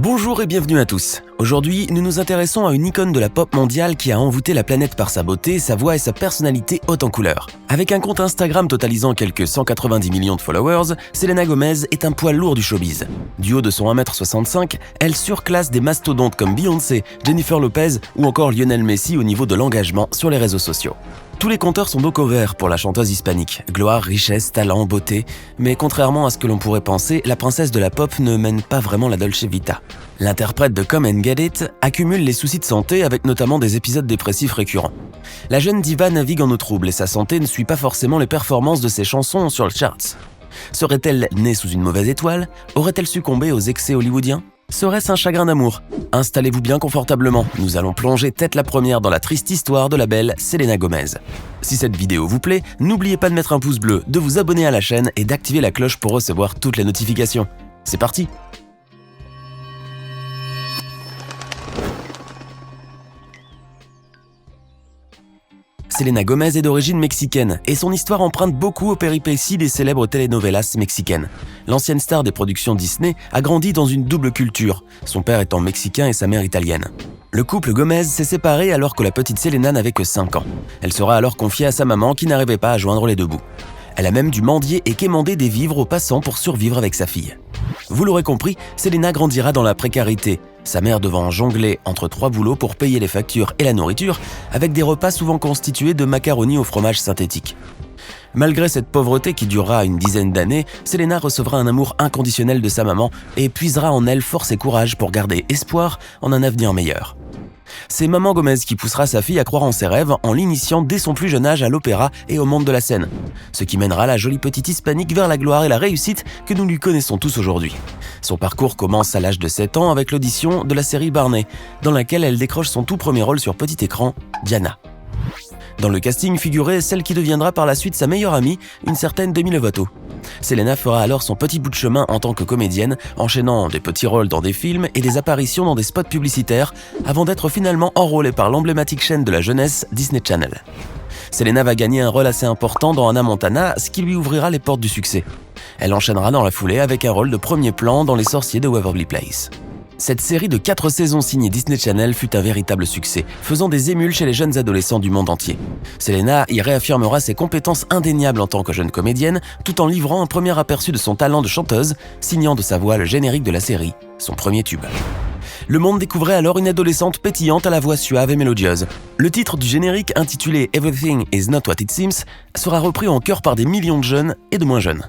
Bonjour et bienvenue à tous. Aujourd'hui, nous nous intéressons à une icône de la pop mondiale qui a envoûté la planète par sa beauté, sa voix et sa personnalité haute en couleurs. Avec un compte Instagram totalisant quelques 190 millions de followers, Selena Gomez est un poids lourd du showbiz. Du haut de son 1m65, elle surclasse des mastodontes comme Beyoncé, Jennifer Lopez ou encore Lionel Messi au niveau de l'engagement sur les réseaux sociaux. Tous les compteurs sont donc au vert pour la chanteuse hispanique. Gloire, richesse, talent, beauté. Mais contrairement à ce que l'on pourrait penser, la princesse de la pop ne mène pas vraiment la Dolce Vita. L'interprète de Come and Get It accumule les soucis de santé avec notamment des épisodes dépressifs récurrents. La jeune diva navigue en eau trouble et sa santé ne suit pas forcément les performances de ses chansons sur le charts. Serait-elle née sous une mauvaise étoile? Aurait-elle succombé aux excès hollywoodiens? Serait-ce un chagrin d'amour? Installez-vous bien confortablement, nous allons plonger tête la première dans la triste histoire de la belle Selena Gomez. Si cette vidéo vous plaît, n'oubliez pas de mettre un pouce bleu, de vous abonner à la chaîne et d'activer la cloche pour recevoir toutes les notifications. C'est parti! Selena Gomez est d'origine mexicaine et son histoire emprunte beaucoup aux péripéties des célèbres telenovelas mexicaines. L'ancienne star des productions Disney a grandi dans une double culture, son père étant mexicain et sa mère italienne. Le couple Gomez s'est séparé alors que la petite Selena n'avait que 5 ans. Elle sera alors confiée à sa maman qui n'arrivait pas à joindre les deux bouts. Elle a même dû mendier et quémander des vivres aux passants pour survivre avec sa fille. Vous l'aurez compris, Selena grandira dans la précarité, sa mère devant jongler entre 3 boulots pour payer les factures et la nourriture, avec des repas souvent constitués de macaroni au fromage synthétique. Malgré cette pauvreté qui durera une dizaine d'années, Selena recevra un amour inconditionnel de sa maman et puisera en elle force et courage pour garder espoir en un avenir meilleur. C'est Maman Gomez qui poussera sa fille à croire en ses rêves en l'initiant dès son plus jeune âge à l'opéra et au monde de la scène, ce qui mènera la jolie petite hispanique vers la gloire et la réussite que nous lui connaissons tous aujourd'hui. Son parcours commence à l'âge de 7 ans avec l'audition de la série Barney, dans laquelle elle décroche son tout premier rôle sur petit écran, Diana. Dans le casting figurait celle qui deviendra par la suite sa meilleure amie, une certaine Demi Lovato. Selena fera alors son petit bout de chemin en tant que comédienne, enchaînant des petits rôles dans des films et des apparitions dans des spots publicitaires, avant d'être finalement enrôlée par l'emblématique chaîne de la jeunesse Disney Channel. Selena va gagner un rôle assez important dans Hannah Montana, ce qui lui ouvrira les portes du succès. Elle enchaînera dans la foulée avec un rôle de premier plan dans Les Sorciers de Waverly Place. Cette série de 4 saisons signée Disney Channel fut un véritable succès, faisant des émules chez les jeunes adolescents du monde entier. Selena y réaffirmera ses compétences indéniables en tant que jeune comédienne, tout en livrant un premier aperçu de son talent de chanteuse, signant de sa voix le générique de la série, son premier tube. Le monde découvrait alors une adolescente pétillante à la voix suave et mélodieuse. Le titre du générique, intitulé « Everything is not what it seems », sera repris en chœur par des millions de jeunes et de moins jeunes.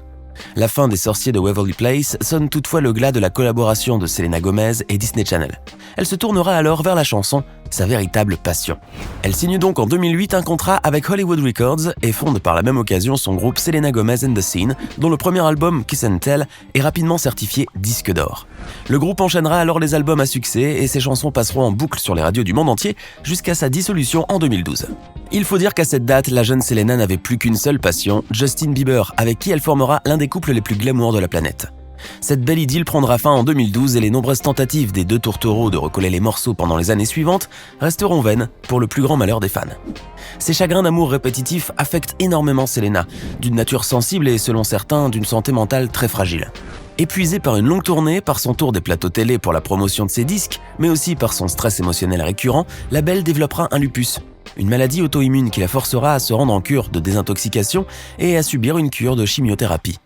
La fin des Sorciers de Waverly Place sonne toutefois le glas de la collaboration de Selena Gomez et Disney Channel. Elle se tournera alors vers la chanson, sa véritable passion. Elle signe donc en 2008 un contrat avec Hollywood Records et fonde par la même occasion son groupe Selena Gomez and the Scene, dont le premier album Kiss and Tell est rapidement certifié disque d'or. Le groupe enchaînera alors les albums à succès et ses chansons passeront en boucle sur les radios du monde entier jusqu'à sa dissolution en 2012. Il faut dire qu'à cette date, la jeune Selena n'avait plus qu'une seule passion, Justin Bieber, avec qui elle formera l'un des couples les plus glamour de la planète. Cette belle idylle prendra fin en 2012 et les nombreuses tentatives des deux tourtereaux de recoller les morceaux pendant les années suivantes resteront vaines pour le plus grand malheur des fans. Ces chagrins d'amour répétitifs affectent énormément Selena, d'une nature sensible et selon certains d'une santé mentale très fragile. Épuisée par une longue tournée, par son tour des plateaux télé pour la promotion de ses disques, mais aussi par son stress émotionnel récurrent, la belle développera un lupus, une maladie auto-immune qui la forcera à se rendre en cure de désintoxication et à subir une cure de chimiothérapie.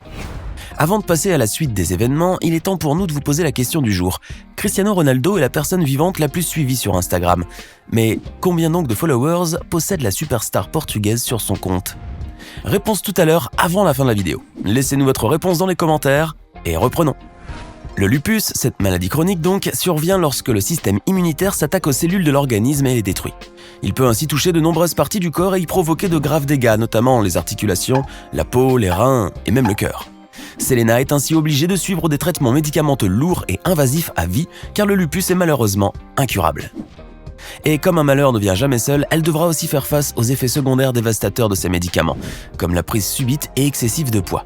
Avant de passer à la suite des événements, il est temps pour nous de vous poser la question du jour. Cristiano Ronaldo est la personne vivante la plus suivie sur Instagram. Mais combien donc de followers possède la superstar portugaise sur son compte? Réponse tout à l'heure avant la fin de la vidéo. Laissez-nous votre réponse dans les commentaires et reprenons. Le lupus, cette maladie chronique donc, survient lorsque le système immunitaire s'attaque aux cellules de l'organisme et les détruit. Il peut ainsi toucher de nombreuses parties du corps et y provoquer de graves dégâts, notamment les articulations, la peau, les reins et même le cœur. Selena est ainsi obligée de suivre des traitements médicamenteux lourds et invasifs à vie, car le lupus est malheureusement incurable. Et comme un malheur ne vient jamais seul, elle devra aussi faire face aux effets secondaires dévastateurs de ces médicaments, comme la prise subite et excessive de poids.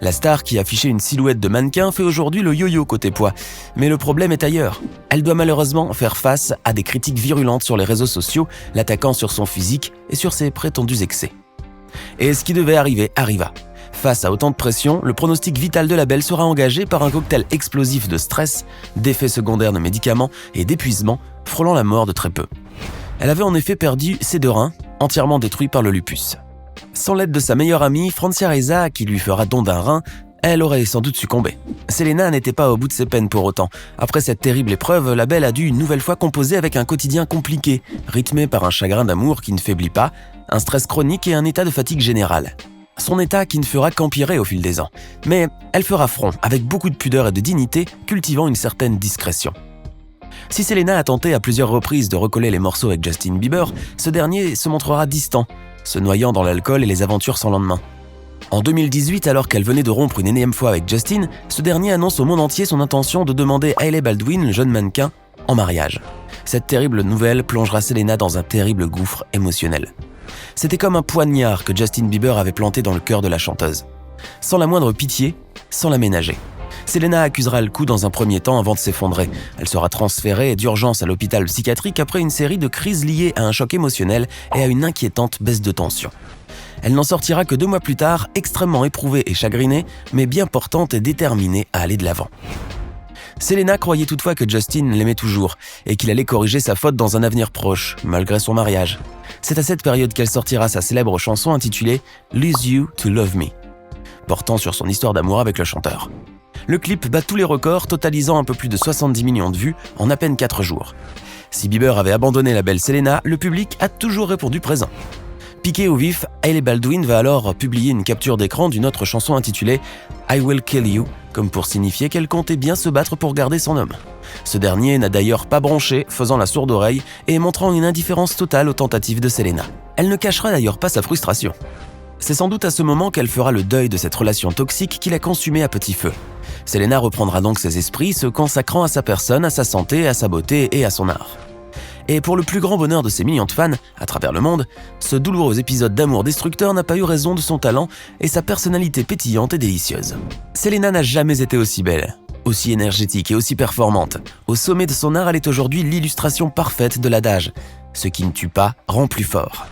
La star qui affichait une silhouette de mannequin fait aujourd'hui le yo-yo côté poids. Mais le problème est ailleurs. Elle doit malheureusement faire face à des critiques virulentes sur les réseaux sociaux, l'attaquant sur son physique et sur ses prétendus excès. Et ce qui devait arriver arriva. Face à autant de pression, le pronostic vital de la belle sera engagé par un cocktail explosif de stress, d'effets secondaires de médicaments et d'épuisement, frôlant la mort de très peu. Elle avait en effet perdu ses 2 reins, entièrement détruits par le lupus. Sans l'aide de sa meilleure amie, Francia Reza, qui lui fera don d'un rein, elle aurait sans doute succombé. Selena n'était pas au bout de ses peines pour autant. Après cette terrible épreuve, la belle a dû une nouvelle fois composer avec un quotidien compliqué, rythmé par un chagrin d'amour qui ne faiblit pas, un stress chronique et un état de fatigue générale. Son état qui ne fera qu'empirer au fil des ans. Mais elle fera front, avec beaucoup de pudeur et de dignité, cultivant une certaine discrétion. Si Selena a tenté à plusieurs reprises de recoller les morceaux avec Justin Bieber, ce dernier se montrera distant, se noyant dans l'alcool et les aventures sans lendemain. En 2018, alors qu'elle venait de rompre une énième fois avec Justin, ce dernier annonce au monde entier son intention de demander Hailey Baldwin, le jeune mannequin, en mariage. Cette terrible nouvelle plongera Selena dans un terrible gouffre émotionnel. C'était comme un poignard que Justin Bieber avait planté dans le cœur de la chanteuse. Sans la moindre pitié, sans la ménager. Selena accusera le coup dans un premier temps avant de s'effondrer. Elle sera transférée d'urgence à l'hôpital psychiatrique après une série de crises liées à un choc émotionnel et à une inquiétante baisse de tension. Elle n'en sortira que 2 mois plus tard, extrêmement éprouvée et chagrinée, mais bien portante et déterminée à aller de l'avant. Selena croyait toutefois que Justin l'aimait toujours et qu'il allait corriger sa faute dans un avenir proche, malgré son mariage. C'est à cette période qu'elle sortira sa célèbre chanson intitulée « Lose You to Love Me », portant sur son histoire d'amour avec le chanteur. Le clip bat tous les records, totalisant un peu plus de 70 millions de vues en à peine 4 jours. Si Bieber avait abandonné la belle Selena, le public a toujours répondu présent. Piquée au vif, Hailey Baldwin va alors publier une capture d'écran d'une autre chanson intitulée « I Will Kill You », comme pour signifier qu'elle comptait bien se battre pour garder son homme. Ce dernier n'a d'ailleurs pas bronché, faisant la sourde oreille et montrant une indifférence totale aux tentatives de Selena. Elle ne cachera d'ailleurs pas sa frustration. C'est sans doute à ce moment qu'elle fera le deuil de cette relation toxique qui l'a consumée à petit feu. Selena reprendra donc ses esprits, se consacrant à sa personne, à sa santé, à sa beauté et à son art. Et pour le plus grand bonheur de ses millions de fans, à travers le monde, ce douloureux épisode d'amour destructeur n'a pas eu raison de son talent et sa personnalité pétillante et délicieuse. Selena n'a jamais été aussi belle, aussi énergétique et aussi performante. Au sommet de son art, elle est aujourd'hui l'illustration parfaite de l'adage « Ce qui ne tue pas rend plus fort ».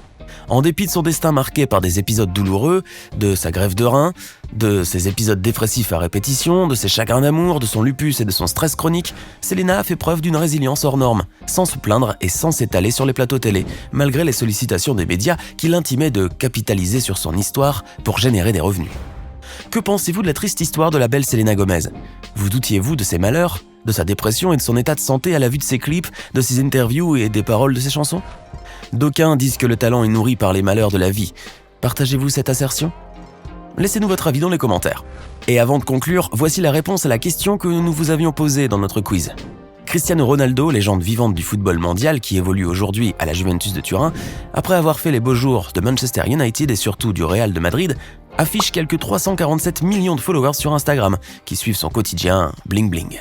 En dépit de son destin marqué par des épisodes douloureux, de sa greffe de rein, de ses épisodes dépressifs à répétition, de ses chagrins d'amour, de son lupus et de son stress chronique, Selena a fait preuve d'une résilience hors norme, sans se plaindre et sans s'étaler sur les plateaux télé, malgré les sollicitations des médias qui l'intimaient de capitaliser sur son histoire pour générer des revenus. Que pensez-vous de la triste histoire de la belle Selena Gomez ? Vous doutiez-vous de ses malheurs, de sa dépression et de son état de santé à la vue de ses clips, de ses interviews et des paroles de ses chansons ? D'aucuns disent que le talent est nourri par les malheurs de la vie. Partagez-vous cette assertion ? Laissez-nous votre avis dans les commentaires. Et avant de conclure, voici la réponse à la question que nous vous avions posée dans notre quiz. Cristiano Ronaldo, légende vivante du football mondial qui évolue aujourd'hui à la Juventus de Turin, après avoir fait les beaux jours de Manchester United et surtout du Real de Madrid, affiche quelques 347 millions de followers sur Instagram qui suivent son quotidien bling bling.